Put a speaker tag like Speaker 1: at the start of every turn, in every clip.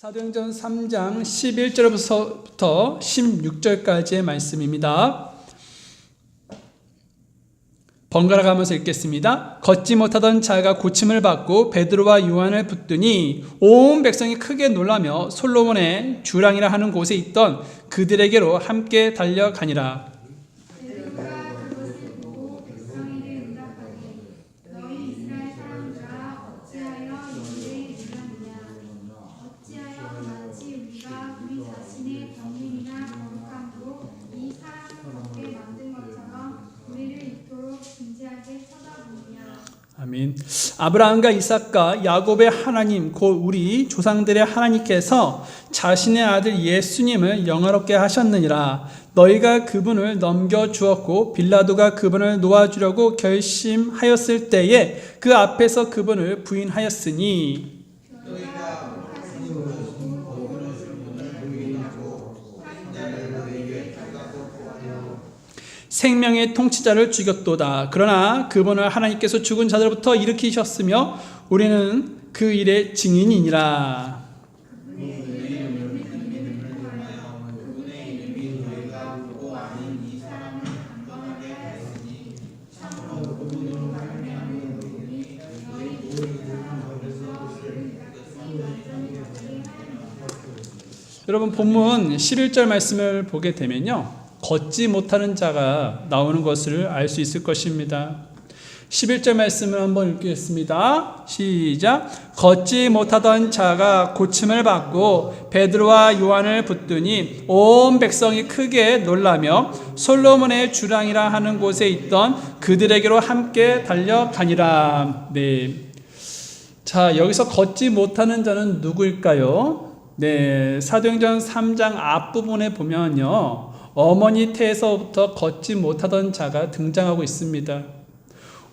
Speaker 1: 사도행전 3장 11절부터 16절까지의 말씀입니다. 번갈아 가면서 읽겠습니다. 걷지 못하던 자가 고침을 받고 베드로와 요한을 붙드니 온 백성이 크게 놀라며 솔로몬의 주랑이라 하는 곳에 있던 그들에게로 함께 달려가니라. 아멘. 아브라함과 이삭과 야곱의 하나님 곧 우리 조상들의 하나님께서 자신의 아들 예수님을 영화롭게 하셨느니라. 너희가 그분을 넘겨주었고 빌라도가 그분을 놓아주려고 결심하였을 때에 그 앞에서 그분을 부인하였으니 생명의 통치자를 죽였도다. 그러나 그분을 하나님께서 죽은 자들부터 일으키셨으며 우리는 그 일의 증인이니라. 여러분 본문 11절 말씀을 보게 되면요, 걷지 못하는 자가 나오는 것을 알 수 있을 것입니다. 11절 말씀을 한번 읽겠습니다. 시작. 걷지 못하던 자가 고침을 받고 베드로와 요한을 붙드니 온 백성이 크게 놀라며 솔로몬의 주랑이라 하는 곳에 있던 그들에게로 함께 달려가니라. 네. 자, 여기서 걷지 못하는 자는 누구일까요? 네, 사도행전 3장 앞부분에 보면요, 어머니 태에서부터 걷지 못하던 자가 등장하고 있습니다.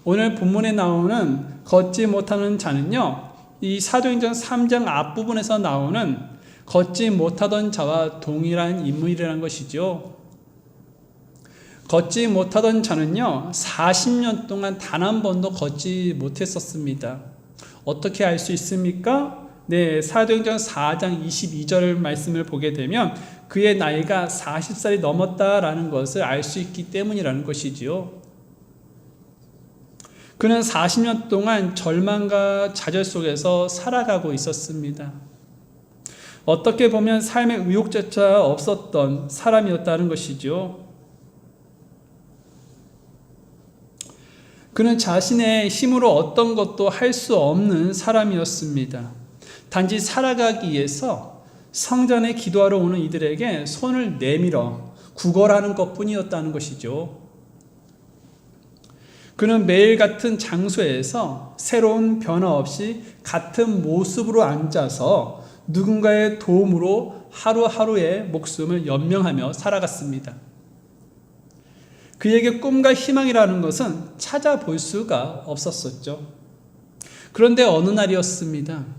Speaker 1: 오늘 본문에 나오는 걷지 못하는 자는요, 이 사도행전 3장 앞부분에서 나오는 걷지 못하던 자와 동일한 인물이라는 것이죠. 걷지 못하던 자는요, 40년 동안 단 한 번도 걷지 못했었습니다. 어떻게 알 수 있습니까? 네, 사도행전 4장 22절 말씀을 보게 되면 그의 나이가 40살이 넘었다라는 것을 알 수 있기 때문이라는 것이지요. 그는 40년 동안 절망과 좌절 속에서 살아가고 있었습니다. 어떻게 보면 삶의 의욕조차 없었던 사람이었다는 것이죠. 그는 자신의 힘으로 어떤 것도 할 수 없는 사람이었습니다. 단지 살아가기 위해서 성전에 기도하러 오는 이들에게 손을 내밀어 구걸하는 것뿐이었다는 것이죠. 그는 매일 같은 장소에서 새로운 변화 없이 같은 모습으로 앉아서 누군가의 도움으로 하루하루의 목숨을 연명하며 살아갔습니다. 그에게 꿈과 희망이라는 것은 찾아볼 수가 없었었죠. 그런데 어느 날이었습니다.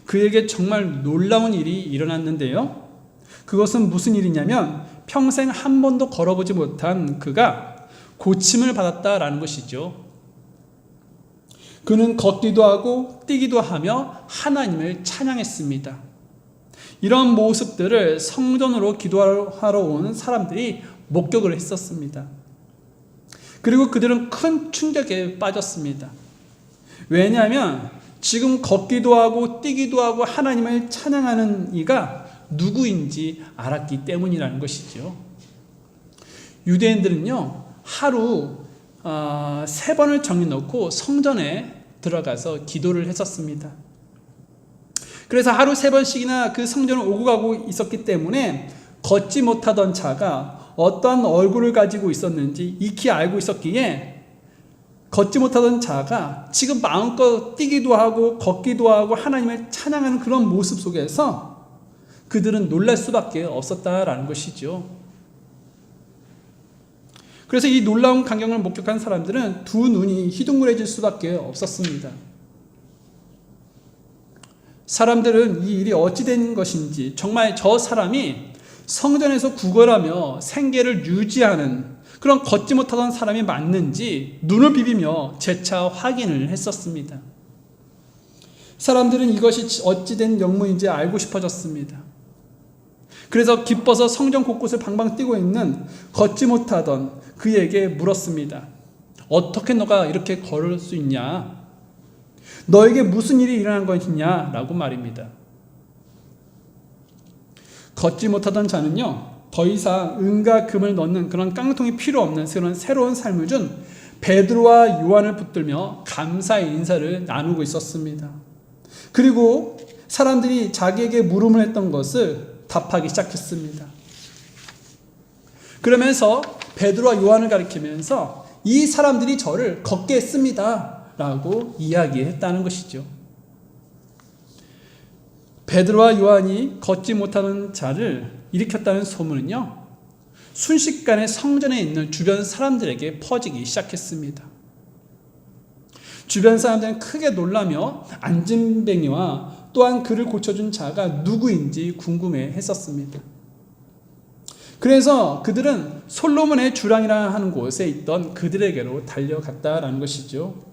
Speaker 1: 그에게 정말 놀라운 일이 일어났는데요. 그것은 무슨 일이냐면 평생 한 번도 걸어보지 못한 그가 고침을 받았다라는 것이죠. 그는 걷기도 하고 뛰기도 하며 하나님을 찬양했습니다. 이런 모습들을 성전으로 기도하러 온 사람들이 목격을 했었습니다. 그리고 그들은 큰 충격에 빠졌습니다. 왜냐하면 지금 걷기도 하고 뛰기도 하고 하나님을 찬양하는 이가 누구인지 알았기 때문이라는 것이죠. 유대인들은요, 하루 3번을 정해놓고 성전에 들어가서 기도를 했었습니다. 그래서 하루 3번씩이나 그 성전을 오고 가고 있었기 때문에 걷지 못하던 자가 어떠한 얼굴을 가지고 있었는지 익히 알고 있었기에 걷지 못하던 자가 지금 마음껏 뛰기도 하고 걷기도 하고 하나님을 찬양하는 그런 모습 속에서 그들은 놀랄 수밖에 없었다라는 것이죠. 그래서 이 놀라운 광경을 목격한 사람들은 두 눈이 희둥그레질 수밖에 없었습니다. 사람들은 이 일이 어찌 된 것인지, 정말 저 사람이 성전에서 구걸하며 생계를 유지하는 그런 걷지 못하던 사람이 맞는지 눈을 비비며 재차 확인을 했었습니다. 사람들은 이것이 어찌된 영문인지 알고 싶어졌습니다. 그래서 기뻐서 성전 곳곳을 방방 뛰고 있는 걷지 못하던 그에게 물었습니다. 어떻게 너가 이렇게 걸을 수 있냐? 너에게 무슨 일이 일어난 것이냐? 라고 말입니다. 걷지 못하던 자는요, 더 이상 은과 금을 넣는 그런 깡통이 필요 없는 그런 새로운 삶을 준 베드로와 요한을 붙들며 감사의 인사를 나누고 있었습니다. 그리고 사람들이 자기에게 물음을 했던 것을 답하기 시작했습니다. 그러면서 베드로와 요한을 가리키면서 이 사람들이 저를 걷게 했습니다 라고 이야기했다는 것이죠. 베드로와 요한이 걷지 못하는 자를 일으켰다는 소문은요, 순식간에 성전에 있는 주변 사람들에게 퍼지기 시작했습니다. 주변 사람들은 크게 놀라며 안진뱅이와 또한 그를 고쳐준 자가 누구인지 궁금해 했었습니다. 그래서 그들은 솔로몬의 주랑이라 하는 곳에 있던 그들에게로 달려갔다라는 것이죠.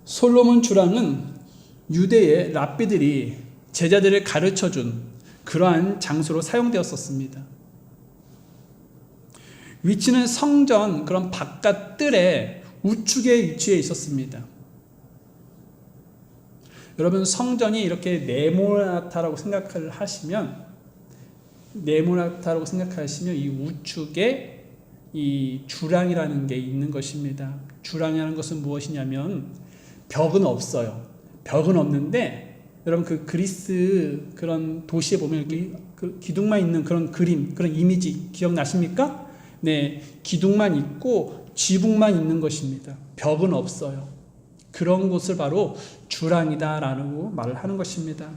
Speaker 1: 솔로몬 주랑은 유대의 랍비들이 제자들을 가르쳐준 그러한 장소로 사용되었었습니다. 위치는 성전 그런 바깥 뜰에 우측에 위치해 있었습니다. 여러분, 성전이 이렇게 네모나다라고 생각을 하시면 이 우측에 이 주랑이라는 게 있는 것입니다. 주랑이라는 것은 무엇이냐면 벽은 없어요. 벽은 없는데 여러분, 그 그리스 그런 도시에 보면 이렇게 그 기둥만 있는 그런 그림, 그런 이미지 기억나십니까? 네, 기둥만 있고 지붕만 있는 것입니다. 벽은 없어요. 그런 곳을 바로 주랑이다라고 말을 하는 것입니다.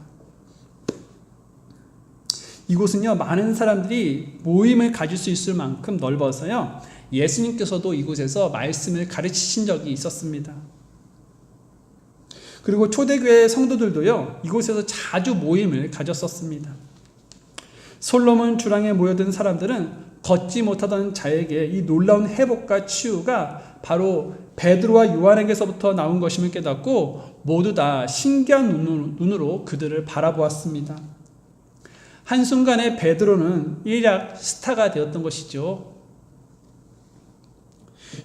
Speaker 1: 이곳은요, 많은 사람들이 모임을 가질 수 있을 만큼 넓어서요, 예수님께서도 이곳에서 말씀을 가르치신 적이 있었습니다. 그리고 초대교회 성도들도요, 이곳에서 자주 모임을 가졌었습니다. 솔로몬 주랑에 모여든 사람들은 걷지 못하던 자에게 이 놀라운 회복과 치유가 바로 베드로와 요한에게서부터 나온 것임을 깨닫고 모두 다 신기한 눈으로 그들을 바라보았습니다. 한순간에 베드로는 일약 스타가 되었던 것이죠.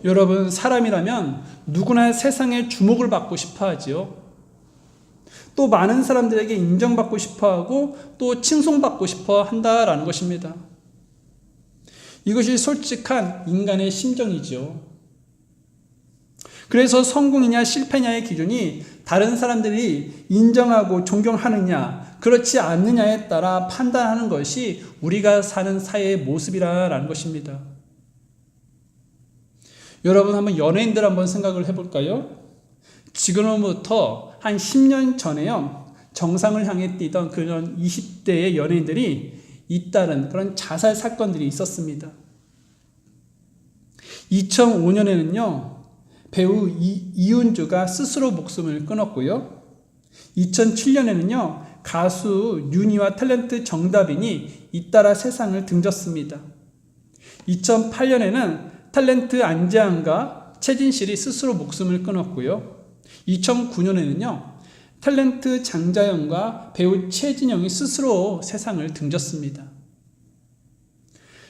Speaker 1: 여러분, 사람이라면 누구나 세상에 주목을 받고 싶어 하지요. 또 많은 사람들에게 인정받고 싶어하고 또 칭송받고 싶어 한다라는 것입니다. 이것이 솔직한 인간의 심정이죠. 그래서 성공이냐 실패냐의 기준이 다른 사람들이 인정하고 존경하느냐 그렇지 않느냐에 따라 판단하는 것이 우리가 사는 사회의 모습이라는 것입니다. 여러분, 한번 연예인들 한번 생각을 해볼까요? 지금부터 한 10년 전에요, 정상을 향해 뛰던 그런 20대의 연예인들이 잇따른 그런 자살 사건들이 있었습니다. 2005년에는요, 배우 이은주가 스스로 목숨을 끊었고요. 2007년에는요, 가수 윤희와 탤런트 정다빈이 잇따라 세상을 등졌습니다. 2008년에는 탤런트 안재환과 최진실이 스스로 목숨을 끊었고요. 2009년에는요, 탤런트 장자연과 배우 최진영이 스스로 세상을 등졌습니다.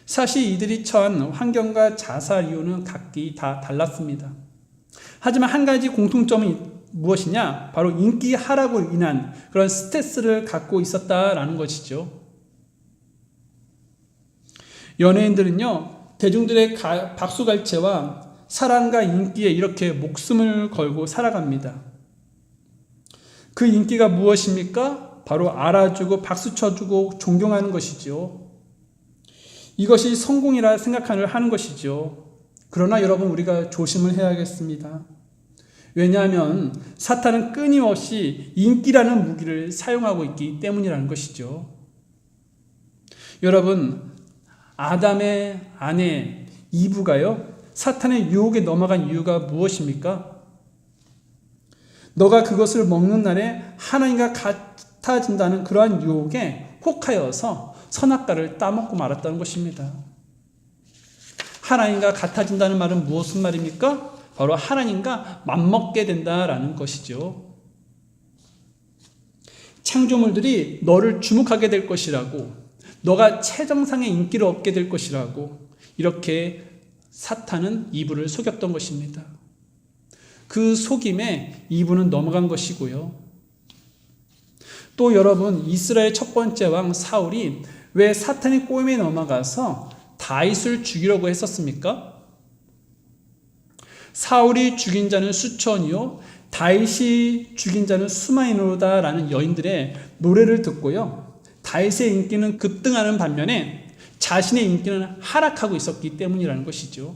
Speaker 1: 사실 이들이 처한 환경과 자살 이유는 각기 다 달랐습니다. 하지만 한 가지 공통점이 무엇이냐? 바로 인기 하락으로 인한 그런 스트레스를 갖고 있었다라는 것이죠. 연예인들은요, 대중들의 박수갈채와 사랑과 인기에 이렇게 목숨을 걸고 살아갑니다. 그 인기가 무엇입니까? 바로 알아주고 박수 쳐주고 존경하는 것이죠. 이것이 성공이라 생각을 하는 것이죠. 그러나 여러분, 우리가 조심을 해야겠습니다. 왜냐하면 사탄은 끊임없이 인기라는 무기를 사용하고 있기 때문이라는 것이죠. 여러분, 아담의 아내 이브가요, 사탄의 유혹에 넘어간 이유가 무엇입니까? 너가 그것을 먹는 날에 하나님과 같아진다는 그러한 유혹에 혹하여서 선악과를 따먹고 말았다는 것입니다. 하나님과 같아진다는 말은 무슨 말입니까? 바로 하나님과 맞먹게 된다라는 것이죠. 창조물들이 너를 주목하게 될 것이라고, 너가 최정상의 인기를 얻게 될 것이라고 이렇게 사탄은 이브를 속였던 것입니다. 그 속임에 이브는 넘어간 것이고요. 또 여러분, 이스라엘 첫 번째 왕 사울이 왜 사탄의 꼬임에 넘어가서 다윗을 죽이려고 했었습니까? 사울이 죽인 자는 수천이요 다윗이 죽인 자는 수만이로다라는 여인들의 노래를 듣고요, 다윗의 인기는 급등하는 반면에 자신의 인기는 하락하고 있었기 때문이라는 것이죠.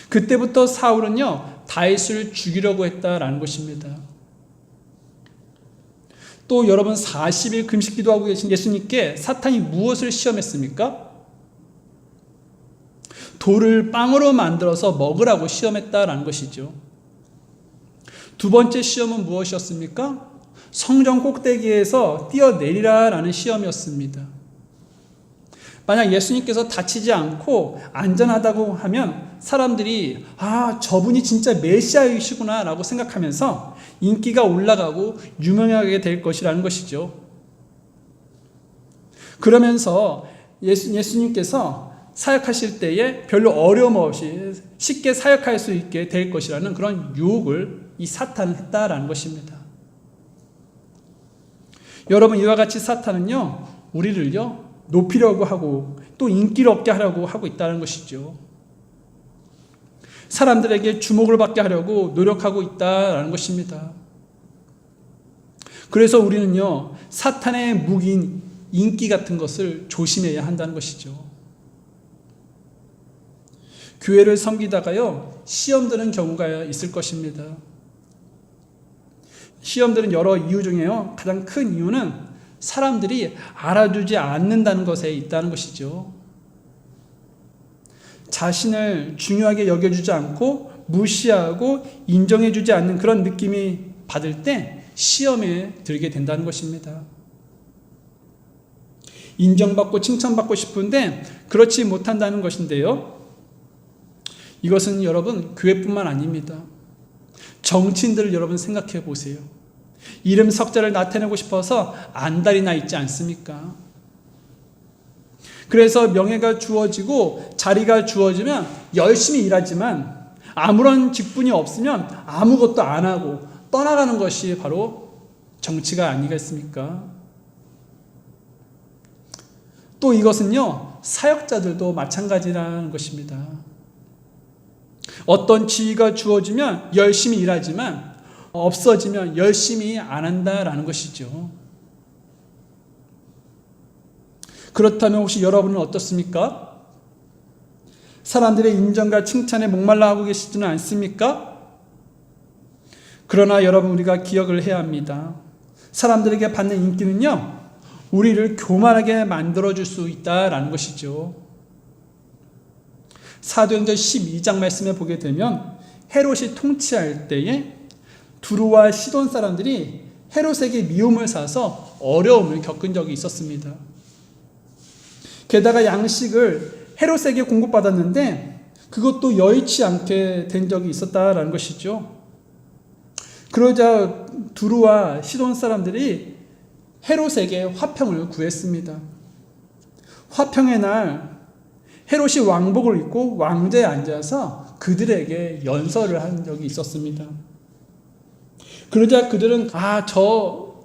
Speaker 1: 그때부터 사울은요 다윗을 죽이려고 했다라는 것입니다. 또 여러분, 40일 금식 기도하고 계신 예수님께 사탄이 무엇을 시험했습니까? 돌을 빵으로 만들어서 먹으라고 시험했다라는 것이죠. 두 번째 시험은 무엇이었습니까? 성전 꼭대기에서 뛰어내리라라는 시험이었습니다. 만약 예수님께서 다치지 않고 안전하다고 하면 사람들이 저분이 진짜 메시아이시구나 라고 생각하면서 인기가 올라가고 유명하게 될 것이라는 것이죠. 그러면서 예수님께서 사역하실 때에 별로 어려움 없이 쉽게 사역할 수 있게 될 것이라는 그런 유혹을 이 사탄은 했다라는 것입니다. 여러분, 이와 같이 사탄은요 우리를요 높이려고 하고 또 인기를 얻게 하려고 하고 있다는 것이죠. 사람들에게 주목을 받게 하려고 노력하고 있다는 것입니다. 그래서 우리는요 사탄의 무기인 인기 같은 것을 조심해야 한다는 것이죠. 교회를 섬기다가요 시험 드는 경우가 있을 것입니다. 시험 드는 여러 이유 중에요 가장 큰 이유는 사람들이 알아주지 않는다는 것에 있다는 것이죠. 자신을 중요하게 여겨주지 않고 무시하고 인정해주지 않는 그런 느낌이 받을 때 시험에 들게 된다는 것입니다. 인정받고 칭찬받고 싶은데 그렇지 못한다는 것인데요, 이것은 여러분 교회뿐만 아닙니다. 정치인들을 여러분 생각해 보세요. 이름 석자를 나타내고 싶어서 안달이 나 있지 않습니까? 그래서 명예가 주어지고 자리가 주어지면 열심히 일하지만 아무런 직분이 없으면 아무것도 안 하고 떠나가는 것이 바로 정치가 아니겠습니까? 또 이것은요 사역자들도 마찬가지라는 것입니다. 어떤 지위가 주어지면 열심히 일하지만 없어지면 열심히 안 한다라는 것이죠. 그렇다면 혹시 여러분은 어떻습니까? 사람들의 인정과 칭찬에 목말라 하고 계시지는 않습니까? 그러나 여러분, 우리가 기억을 해야 합니다. 사람들에게 받는 인기는요 우리를 교만하게 만들어줄 수 있다라는 것이죠. 사도행전 12장 말씀에 보게 되면 헤롯이 통치할 때에 두루와 시돈 사람들이 헤롯에게 미움을 사서 어려움을 겪은 적이 있었습니다. 게다가 양식을 헤롯에게 공급받았는데 그것도 여의치 않게 된 적이 있었다라는 것이죠. 그러자 두루와 시돈 사람들이 헤롯에게 화평을 구했습니다. 화평의 날 헤롯이 왕복을 입고 왕좌에 앉아서 그들에게 연설을 한 적이 있었습니다. 그러자 그들은 저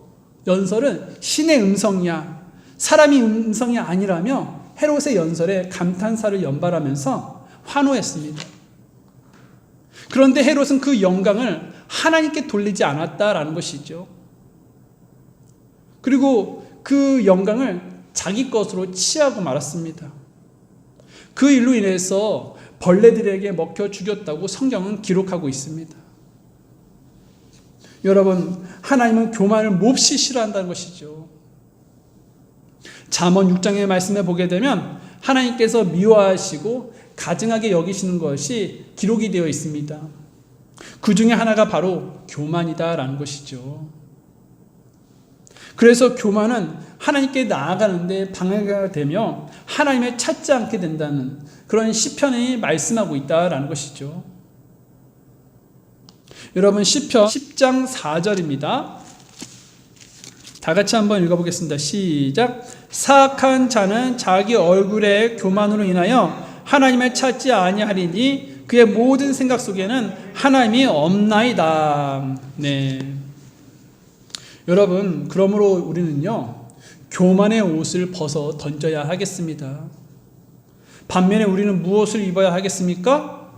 Speaker 1: 연설은 신의 음성이야, 사람이 음성이 아니라며 헤롯의 연설에 감탄사를 연발하면서 환호했습니다. 그런데 헤롯은 그 영광을 하나님께 돌리지 않았다라는 것이죠. 그리고 그 영광을 자기 것으로 취하고 말았습니다. 그 일로 인해서 벌레들에게 먹혀 죽였다고 성경은 기록하고 있습니다. 여러분, 하나님은 교만을 몹시 싫어한다는 것이죠. 잠언 6장의 말씀에 보게 되면 하나님께서 미워하시고 가증하게 여기시는 것이 기록이 되어 있습니다. 그 중에 하나가 바로 교만이다라는 것이죠. 그래서 교만은 하나님께 나아가는데 방해가 되며 하나님을 찾지 않게 된다는 그런 시편이 말씀하고 있다라는 것이죠. 여러분, 시편 10장 4절입니다. 다 같이 한번 읽어보겠습니다. 시작. 사악한 자는 자기 얼굴의 교만으로 인하여 하나님을 찾지 아니하리니 그의 모든 생각 속에는 하나님이 없나이다. 네. 여러분, 그러므로 우리는요, 교만의 옷을 벗어 던져야 하겠습니다. 반면에 우리는 무엇을 입어야 하겠습니까?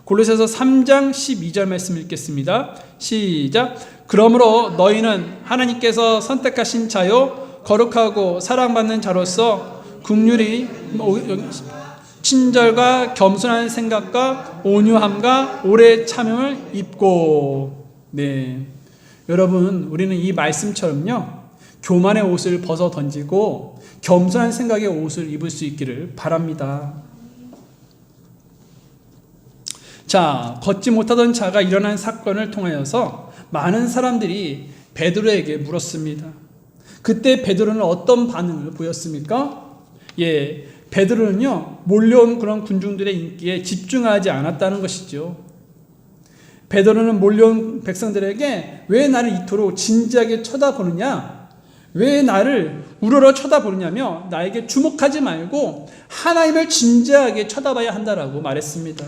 Speaker 1: 골로새서 3장 12절 말씀 읽겠습니다. 시작. 그러므로 너희는 하나님께서 선택하신 자요 거룩하고 사랑받는 자로서 긍휼히 친절과 겸손한 생각과 온유함과 오래 참음을 입고. 네. 여러분, 우리는 이 말씀처럼요, 교만의 옷을 벗어 던지고 겸손한 생각의 옷을 입을 수 있기를 바랍니다. 자, 걷지 못하던 자가 일어난 사건을 통하여서 많은 사람들이 베드로에게 물었습니다. 그때 베드로는 어떤 반응을 보였습니까? 베드로는요, 몰려온 그런 군중들의 인기에 집중하지 않았다는 것이죠. 베드로는 몰려온 백성들에게 왜 나를 이토록 진지하게 쳐다보느냐, 왜 나를 우러러 쳐다보느냐며 나에게 주목하지 말고 하나님을 진지하게 쳐다봐야 한다라고 말했습니다.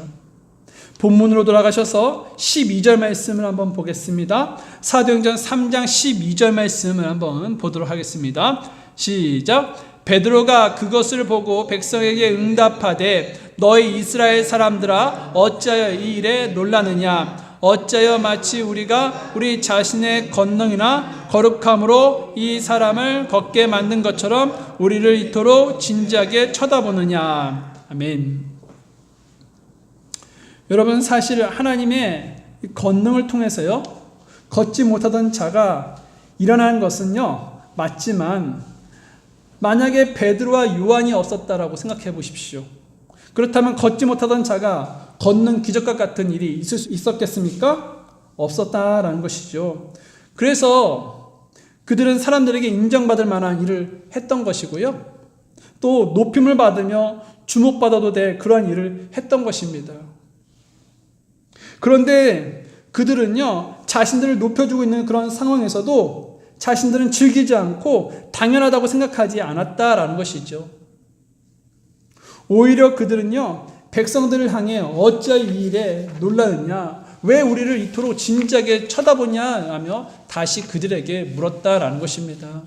Speaker 1: 본문으로 돌아가셔서 12절 말씀을 한번 보겠습니다. 사도행전 3장 12절 말씀을 한번 보도록 하겠습니다. 시작. 베드로가 그것을 보고 백성에게 응답하되 너희 이스라엘 사람들아 어찌하여 이 일에 놀라느냐, 어찌하여 마치 우리가 우리 자신의 권능이나 거룩함으로 이 사람을 걷게 만든 것처럼 우리를 이토록 진지하게 쳐다보느냐. 아멘. 여러분, 사실 하나님의 권능을 통해서요, 걷지 못하던 자가 일어난 것은요, 맞지만 만약에 베드로와 요한이 없었다라고 생각해 보십시오. 그렇다면 걷지 못하던 자가 걷는 기적과 같은 일이 있을 수 있었겠습니까? 없었다라는 것이죠. 그래서 그들은 사람들에게 인정받을 만한 일을 했던 것이고요, 또 높임을 받으며 주목받아도 될 그러한 일을 했던 것입니다. 그런데 그들은요, 자신들을 높여주고 있는 그런 상황에서도 자신들은 즐기지 않고 당연하다고 생각하지 않았다라는 것이죠. 오히려 그들은요, 백성들을 향해 어찌하여 이 일에 놀라느냐, 왜 우리를 이토록 진지하게 쳐다보냐 하며 다시 그들에게 물었다라는 것입니다.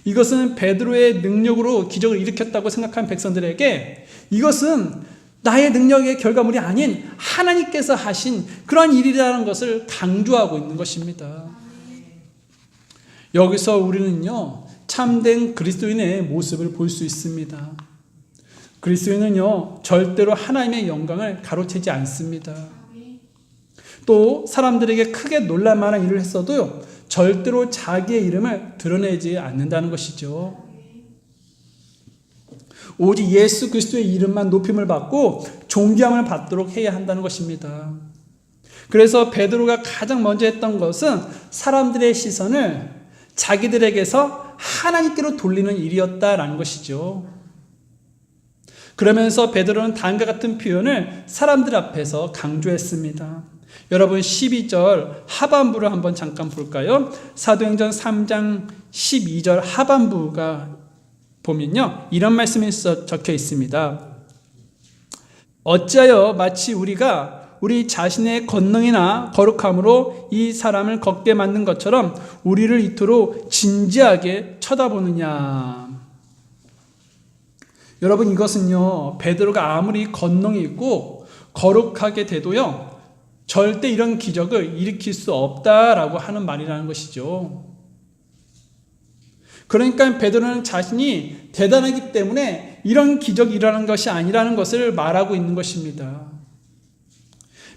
Speaker 1: 이것은 베드로의 능력으로 기적을 일으켰다고 생각한 백성들에게 이것은 나의 능력의 결과물이 아닌 하나님께서 하신 그런 일이라는 것을 강조하고 있는 것입니다. 여기서 우리는요, 참된 그리스도인의 모습을 볼 수 있습니다. 그리스도인은요, 절대로 하나님의 영광을 가로채지 않습니다. 또 사람들에게 크게 놀랄 만한 일을 했어도 절대로 자기의 이름을 드러내지 않는다는 것이죠. 오직 예수 그리스도의 이름만 높임을 받고 존귀함을 받도록 해야 한다는 것입니다. 그래서 베드로가 가장 먼저 했던 것은 사람들의 시선을 자기들에게서 하나님께로 돌리는 일이었다라는 것이죠. 그러면서 베드로는 다음과 같은 표현을 사람들 앞에서 강조했습니다. 여러분, 12절 하반부를 한번 잠깐 볼까요? 사도행전 3장 12절 하반부가 보면요, 이런 말씀이 적혀 있습니다. 어찌하여 마치 우리가 우리 자신의 권능이나 거룩함으로 이 사람을 걷게 만든 것처럼 우리를 이토록 진지하게 쳐다보느냐. 여러분, 이것은요, 베드로가 아무리 권능이 있고 거룩하게 돼도요, 절대 이런 기적을 일으킬 수 없다라고 하는 말이라는 것이죠. 그러니까 베드로는 자신이 대단하기 때문에 이런 기적이 일어나는 것이 아니라는 것을 말하고 있는 것입니다.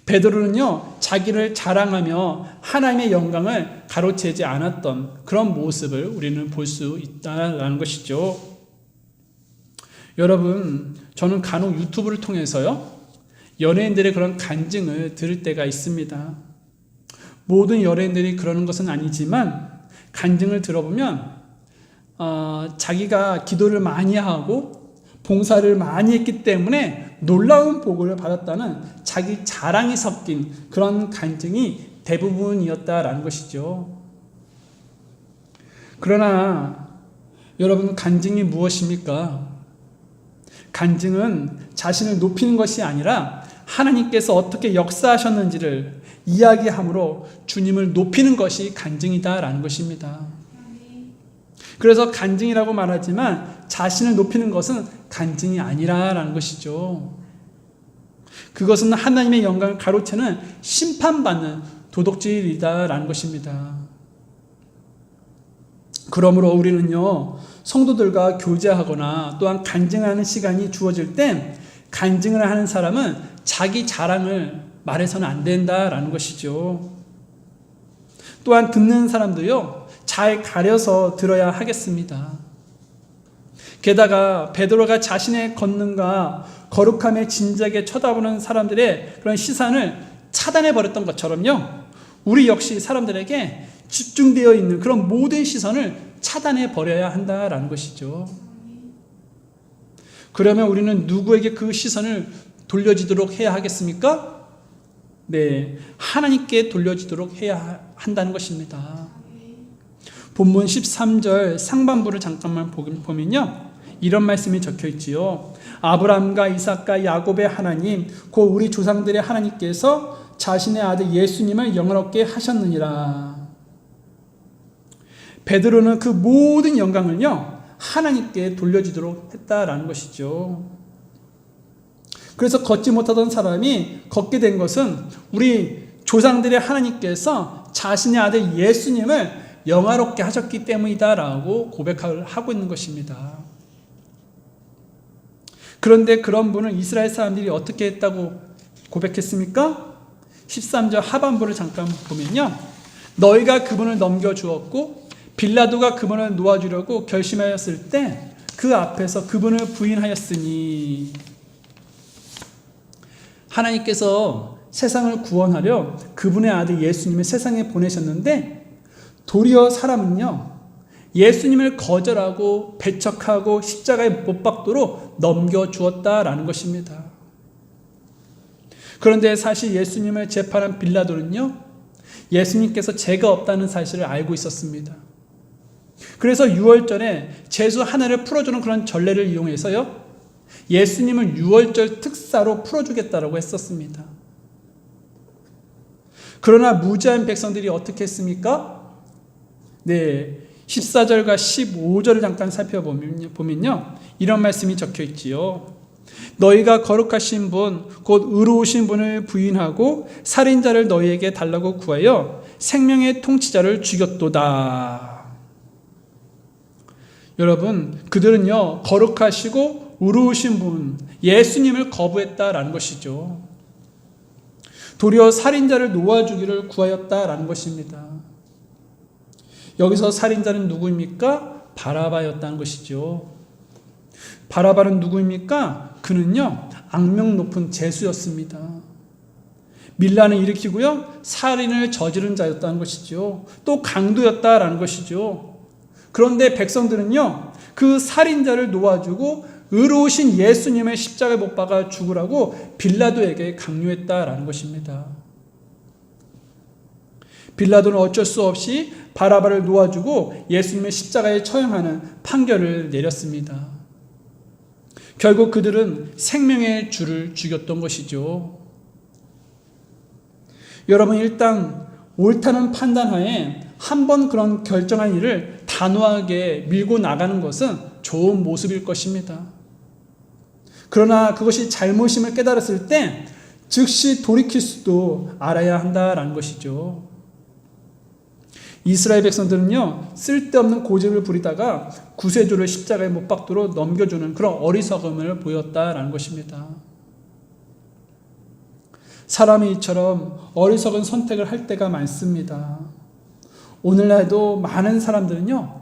Speaker 1: 베드로는요, 자기를 자랑하며 하나님의 영광을 가로채지 않았던 그런 모습을 우리는 볼 수 있다는 것이죠. 여러분, 저는 간혹 유튜브를 통해서요, 연예인들의 그런 간증을 들을 때가 있습니다. 모든 연예인들이 그러는 것은 아니지만 간증을 들어보면 자기가 기도를 많이 하고 봉사를 많이 했기 때문에 놀라운 복을 받았다는 자기 자랑이 섞인 그런 간증이 대부분이었다라는 것이죠. 그러나 여러분, 간증이 무엇입니까? 간증은 자신을 높이는 것이 아니라 하나님께서 어떻게 역사하셨는지를 이야기함으로 주님을 높이는 것이 간증이다라는 것입니다. 그래서 간증이라고 말하지만 자신을 높이는 것은 간증이 아니라라는 것이죠. 그것은 하나님의 영광을 가로채는 심판받는 도덕질이다라는 것입니다. 그러므로 우리는요, 성도들과 교제하거나 또한 간증하는 시간이 주어질 땐 간증을 하는 사람은 자기 자랑을 말해서는 안 된다라는 것이죠. 또한 듣는 사람도요, 잘 가려서 들어야 하겠습니다. 게다가 베드로가 자신의 권능과 거룩함에 진지하게 쳐다보는 사람들의 그런 시선을 차단해 버렸던 것처럼요, 우리 역시 사람들에게 집중되어 있는 그런 모든 시선을 차단해 버려야 한다라는 것이죠. 그러면 우리는 누구에게 그 시선을 돌려지도록 해야 하겠습니까? 네, 하나님께 돌려지도록 해야 한다는 것입니다. 본문 13절 상반부를 잠깐만 보면요, 이런 말씀이 적혀 있지요. 아브라함과 이삭과 야곱의 하나님, 곧 우리 조상들의 하나님께서 자신의 아들 예수님을 영화롭게 하셨느니라. 베드로는 그 모든 영광을요, 하나님께 돌려주도록 했다라는 것이죠. 그래서 걷지 못하던 사람이 걷게 된 것은 우리 조상들의 하나님께서 자신의 아들 예수님을 영화롭게 하셨기 때문이다라고 고백을 하고 있는 것입니다. 그런데 그런 분을 이스라엘 사람들이 어떻게 했다고 고백했습니까? 13절 하반부를 잠깐 보면요, 너희가 그분을 넘겨주었고 빌라도가 그분을 놓아주려고 결심하였을 때 그 앞에서 그분을 부인하였으니. 하나님께서 세상을 구원하려 그분의 아들 예수님을 세상에 보내셨는데 도리어 사람은요, 예수님을 거절하고 배척하고 십자가에 못 박도록 넘겨주었다라는 것입니다. 그런데 사실 예수님을 재판한 빌라도는요, 예수님께서 죄가 없다는 사실을 알고 있었습니다. 그래서 유월절에 죄수 하나를 풀어주는 그런 전례를 이용해서요, 예수님을 유월절 특사로 풀어주겠다라고 했었습니다. 그러나 무지한 백성들이 어떻게 했습니까? 네, 14절과 15절을 잠깐 살펴보면요, 이런 말씀이 적혀 있지요. 너희가 거룩하신 분, 곧 의로우신 분을 부인하고 살인자를 너희에게 달라고 구하여 생명의 통치자를 죽였도다. 여러분, 그들은요, 거룩하시고 의로우신 분, 예수님을 거부했다라는 것이죠. 도리어 살인자를 놓아주기를 구하였다라는 것입니다. 여기서 살인자는 누구입니까? 바라바였다는 것이죠. 바라바는 누구입니까? 그는요, 악명 높은 죄수였습니다. 밀란을 일으키고요, 살인을 저지른 자였다는 것이죠. 또 강도였다라는 것이죠. 그런데 백성들은요, 그 살인자를 놓아주고 의로우신 예수님의 십자가에 못 박아 죽으라고 빌라도에게 강요했다라는 것입니다. 빌라도는 어쩔 수 없이 바라바를 놓아주고 예수님의 십자가에 처형하는 판결을 내렸습니다. 결국 그들은 생명의 주를 죽였던 것이죠. 여러분, 일단 옳다는 판단하에 한 번 그런 결정한 일을 단호하게 밀고 나가는 것은 좋은 모습일 것입니다. 그러나 그것이 잘못임을 깨달았을 때 즉시 돌이킬 수도 알아야 한다라는 것이죠. 이스라엘 백성들은요, 쓸데없는 고집을 부리다가 구세주를 십자가에 못 박도록 넘겨주는 그런 어리석음을 보였다라는 것입니다. 사람이 이처럼 어리석은 선택을 할 때가 많습니다. 오늘날도 많은 사람들은요,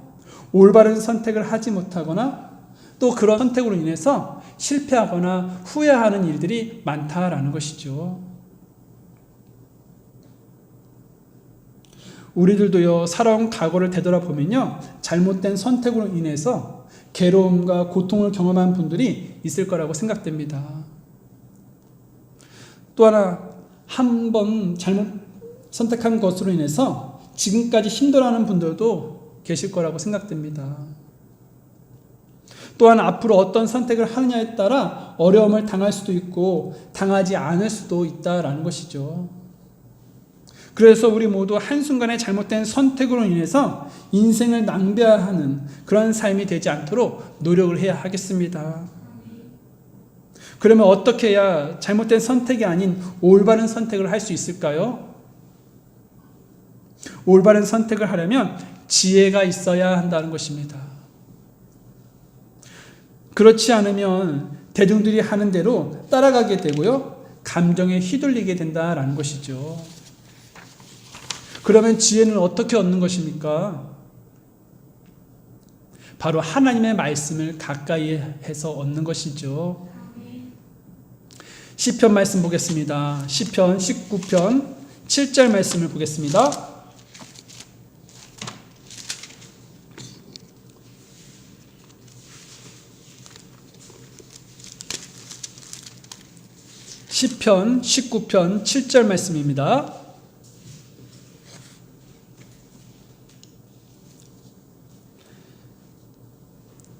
Speaker 1: 올바른 선택을 하지 못하거나 또 그런 선택으로 인해서 실패하거나 후회하는 일들이 많다라는 것이죠. 우리들도요, 살아온 과거를 되돌아보면요, 잘못된 선택으로 인해서 괴로움과 고통을 경험한 분들이 있을 거라고 생각됩니다. 또 하나, 한 번 잘못 선택한 것으로 인해서 지금까지 힘들어하는 분들도 계실 거라고 생각됩니다. 또한 앞으로 어떤 선택을 하느냐에 따라 어려움을 당할 수도 있고 당하지 않을 수도 있다라는 것이죠. 그래서 우리 모두 한순간에 잘못된 선택으로 인해서 인생을 낭비하는 그런 삶이 되지 않도록 노력을 해야 하겠습니다. 그러면 어떻게 해야 잘못된 선택이 아닌 올바른 선택을 할 수 있을까요? 올바른 선택을 하려면 지혜가 있어야 한다는 것입니다. 그렇지 않으면 대중들이 하는 대로 따라가게 되고요, 감정에 휘둘리게 된다라는 것이죠. 그러면 지혜는 어떻게 얻는 것입니까? 바로 하나님의 말씀을 가까이 해서 얻는 것이죠. 시편 말씀 보겠습니다. 시편 19편 7절 말씀을 보겠습니다. 시편 19편 7절 말씀입니다.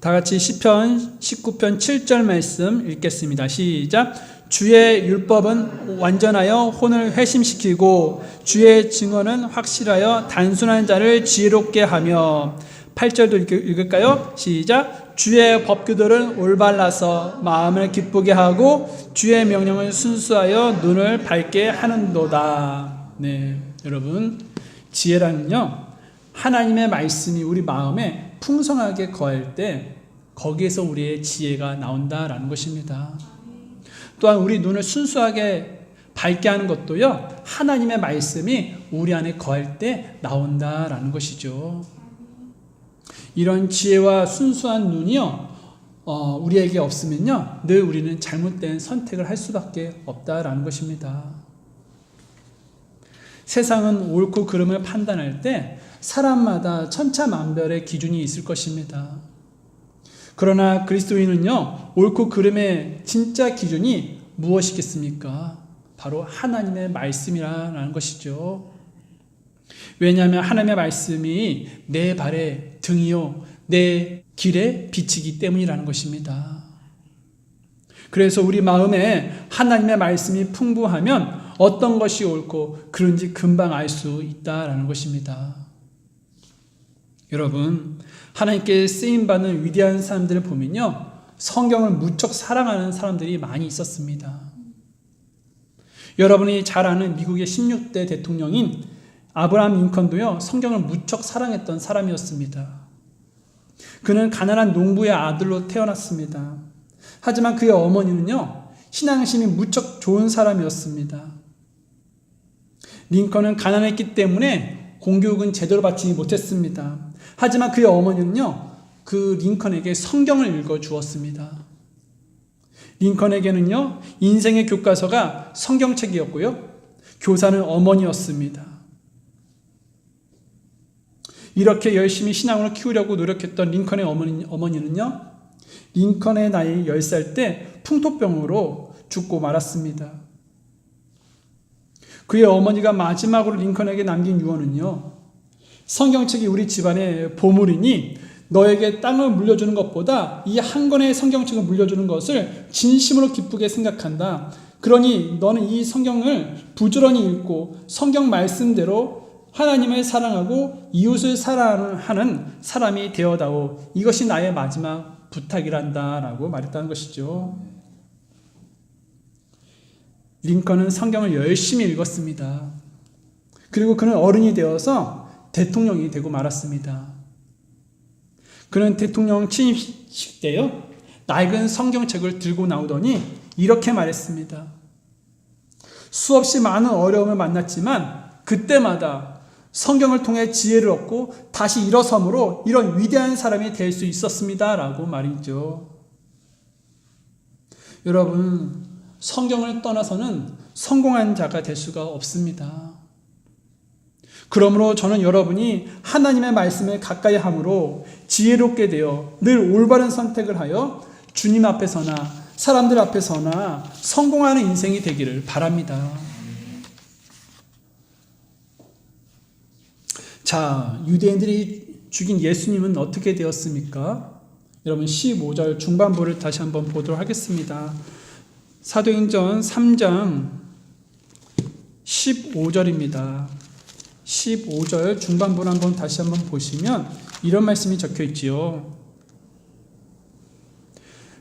Speaker 1: 다 같이 시편 19편 7절 말씀 읽겠습니다. 시작. 주의 율법은 완전하여 혼을 회심시키고 주의 증언은 확실하여 단순한 자를 지혜롭게 하며. 8절도 읽을까요? 시작. 주의 법규들은 올바라서 마음을 기쁘게 하고 주의 명령을 순수하여 눈을 밝게 하는도다. 네, 여러분, 지혜라는요, 하나님의 말씀이 우리 마음에 풍성하게 거할 때 거기에서 우리의 지혜가 나온다라는 것입니다. 또한 우리 눈을 순수하게 밝게 하는 것도요, 하나님의 말씀이 우리 안에 거할 때 나온다라는 것이죠. 이런 지혜와 순수한 눈이요, 우리에게 없으면요, 늘 우리는 잘못된 선택을 할 수밖에 없다라는 것입니다. 세상은 옳고 그름을 판단할 때 사람마다 천차만별의 기준이 있을 것입니다. 그러나 그리스도인은요, 옳고 그름의 진짜 기준이 무엇이겠습니까? 바로 하나님의 말씀이라는 것이죠. 왜냐하면 하나님의 말씀이 내 발의 등이요 내 길의 빛이기 때문이라는 것입니다. 그래서 우리 마음에 하나님의 말씀이 풍부하면 어떤 것이 옳고 그른지 금방 알 수 있다라는 것입니다. 여러분, 하나님께 쓰임받는 위대한 사람들을 보면요, 성경을 무척 사랑하는 사람들이 많이 있었습니다. 여러분이 잘 아는 미국의 16대 대통령인 아브라함 링컨도요, 성경을 무척 사랑했던 사람이었습니다. 그는 가난한 농부의 아들로 태어났습니다. 하지만 그의 어머니는요, 신앙심이 무척 좋은 사람이었습니다. 링컨은 가난했기 때문에 공교육은 제대로 받지 못했습니다. 하지만 그의 어머니는요, 그 링컨에게 성경을 읽어 주었습니다. 링컨에게는요, 인생의 교과서가 성경책이었고요, 교사는 어머니였습니다. 이렇게 열심히 신앙으로 키우려고 노력했던 링컨의 어머니는요, 링컨의 나이 10살 때 풍토병으로 죽고 말았습니다. 그의 어머니가 마지막으로 링컨에게 남긴 유언은요, 성경책이 우리 집안의 보물이니 너에게 땅을 물려주는 것보다 이 한 권의 성경책을 물려주는 것을 진심으로 기쁘게 생각한다. 그러니 너는 이 성경을 부지런히 읽고 성경 말씀대로 하나님을 사랑하고 이웃을 사랑하는 사람이 되어다오. 이것이 나의 마지막 부탁이란다 라고 말했다는 것이죠. 링컨은 성경을 열심히 읽었습니다. 그리고 그는 어른이 되어서 대통령이 되고 말았습니다. 그는 대통령 취임식 때요, 낡은 성경책을 들고 나오더니 이렇게 말했습니다. 수없이 많은 어려움을 만났지만 그때마다 성경을 통해 지혜를 얻고 다시 일어섬으로 이런 위대한 사람이 될 수 있었습니다 라고 말이죠. 여러분, 성경을 떠나서는 성공한 자가 될 수가 없습니다. 그러므로 저는 여러분이 하나님의 말씀을 가까이 함으로 지혜롭게 되어 늘 올바른 선택을 하여 주님 앞에서나 사람들 앞에서나 성공하는 인생이 되기를 바랍니다. 자, 유대인들이 죽인 예수님은 어떻게 되었습니까? 여러분 15절 중반부를 다시 한번 보도록 하겠습니다. 사도행전 3장 15절입니다. 15절 중반부를 한번 다시 한번 보시면 이런 말씀이 적혀 있지요.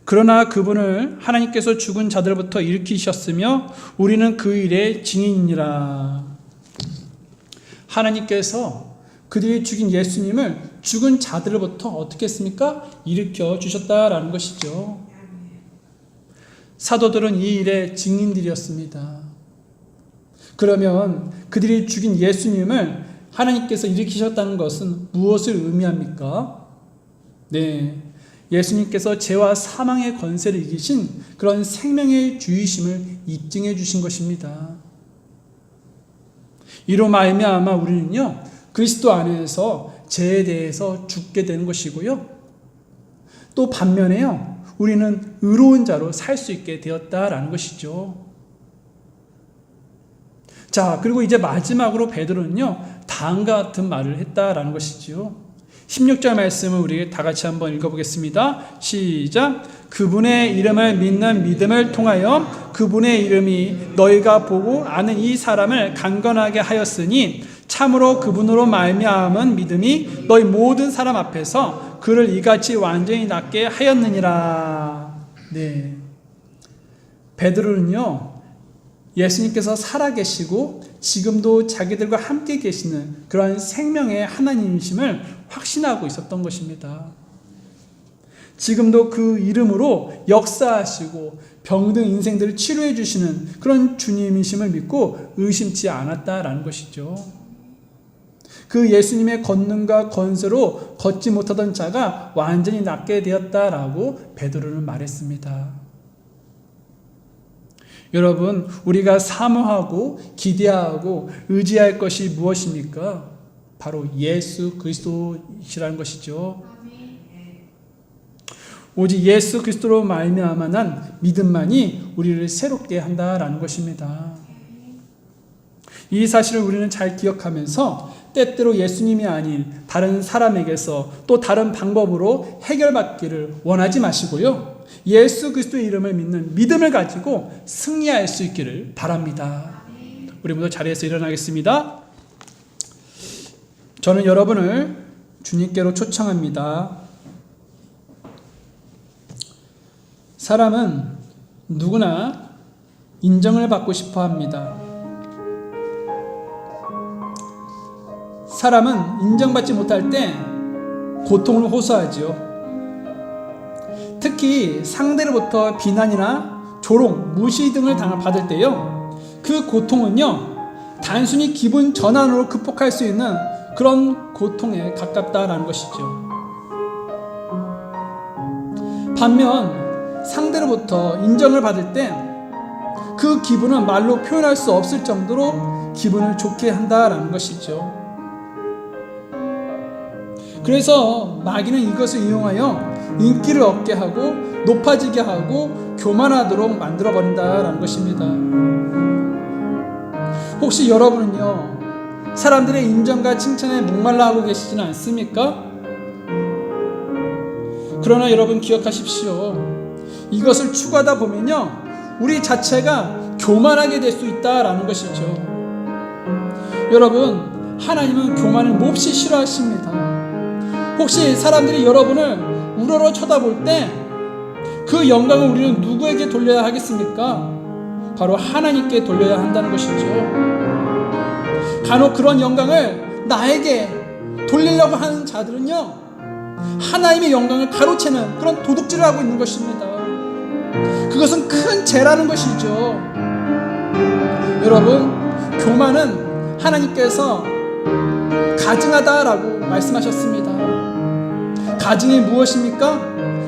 Speaker 1: 그러나 그분을 하나님께서 죽은 자들부터 일으키셨으며 우리는 그 일의 증인이니라. 하나님께서 그들이 죽인 예수님을 죽은 자들로부터 어떻게 했습니까? 일으켜 주셨다라는 것이죠. 사도들은 이 일의 증인들이었습니다. 그러면 그들이 죽인 예수님을 하나님께서 일으키셨다는 것은 무엇을 의미합니까? 네, 예수님께서 죄와 사망의 권세를 이기신 그런 생명의 주이심을 입증해 주신 것입니다. 이로 말미암아 우리는요, 그리스도 안에서 죄에 대해서 죽게 되는 것이고요. 또 반면에요, 우리는 의로운 자로 살 수 있게 되었다라는 것이죠. 자, 그리고 이제 마지막으로 베드로는요, 다음과 같은 말을 했다라는 것이지요. 16절 말씀을 우리 다 같이 한번 읽어보겠습니다. 시작. 그분의 이름을 믿는 믿음을 통하여 그분의 이름이 너희가 보고 아는 이 사람을 강건하게 하였으니 참으로 그분으로 말미암은 믿음이 너희 모든 사람 앞에서 그를 이같이 완전히 낫게 하였느니라. 네, 베드로는요, 예수님께서 살아계시고 지금도 자기들과 함께 계시는 그러한 생명의 하나님이심을 확신하고 있었던 것입니다. 지금도 그 이름으로 역사하시고 병든 인생들을 치료해 주시는 그런 주님이심을 믿고 의심치 않았다라는 것이죠. 그 예수님의 권능과 권세로 걷지 못하던 자가 완전히 낫게 되었다라고 베드로는 말했습니다. 여러분, 우리가 사모하고 기대하고 의지할 것이 무엇입니까? 바로 예수 그리스도이시라는 것이죠. 오직 예수 그리스도로 말미암아 믿음만이 우리를 새롭게 한다라는 것입니다. 이 사실을 우리는 잘 기억하면서 때때로 예수님이 아닌 다른 사람에게서 또 다른 방법으로 해결받기를 원하지 마시고요, 예수 그리스도의 이름을 믿는 믿음을 가지고 승리할 수 있기를 바랍니다. 우리 모두 자리에서 일어나겠습니다. 저는 여러분을 주님께로 초청합니다. 사람은 누구나 인정을 받고 싶어 합니다. 사람은 인정받지 못할 때 고통을 호소하지요. 특히 상대로부터 비난이나 조롱, 무시 등을 받을 때요, 그 고통은요, 단순히 기분 전환으로 극복할 수 있는 그런 고통에 가깝다라는 것이죠. 반면 상대로부터 인정을 받을 때 그 기분은 말로 표현할 수 없을 정도로 기분을 좋게 한다라는 것이죠. 그래서 마귀는 이것을 이용하여 인기를 얻게 하고 높아지게 하고 교만하도록 만들어버린다라는 것입니다. 혹시 여러분은요, 사람들의 인정과 칭찬에 목말라 하고 계시지는 않습니까? 그러나 여러분 기억하십시오. 이것을 추구하다 보면요, 우리 자체가 교만하게 될 수 있다라는 것이죠. 여러분, 하나님은 교만을 몹시 싫어하십니다. 혹시 사람들이 여러분을 우러러 쳐다볼 때 그 영광을 우리는 누구에게 돌려야 하겠습니까? 바로 하나님께 돌려야 한다는 것이죠. 간혹 그런 영광을 나에게 돌리려고 하는 자들은요, 하나님의 영광을 가로채는 그런 도둑질을 하고 있는 것입니다. 그것은 큰 죄라는 것이죠. 여러분, 교만은 하나님께서 가증하다라고 말씀하셨습니다. 가증이 무엇입니까?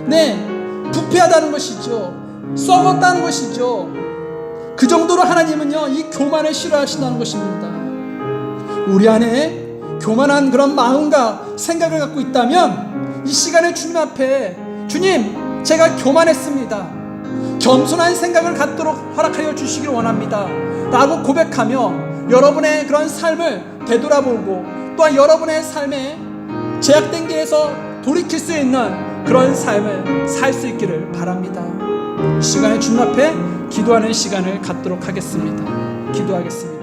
Speaker 1: 네, 부패하다는 것이죠. 썩었다는 것이죠. 그 정도로 하나님은요, 이 교만을 싫어하신다는 것입니다. 우리 안에 교만한 그런 마음과 생각을 갖고 있다면 이 시간에 주님 앞에 주님, 제가 교만했습니다. 겸손한 생각을 갖도록 허락하여 주시길 원합니다 라고 고백하며 여러분의 그런 삶을 되돌아보고 또한 여러분의 삶에 제약된 길에서 돌이킬 수 있는 그런 삶을 살 수 있기를 바랍니다. 이 시간에 주님 앞에 기도하는 시간을 갖도록 하겠습니다. 기도하겠습니다.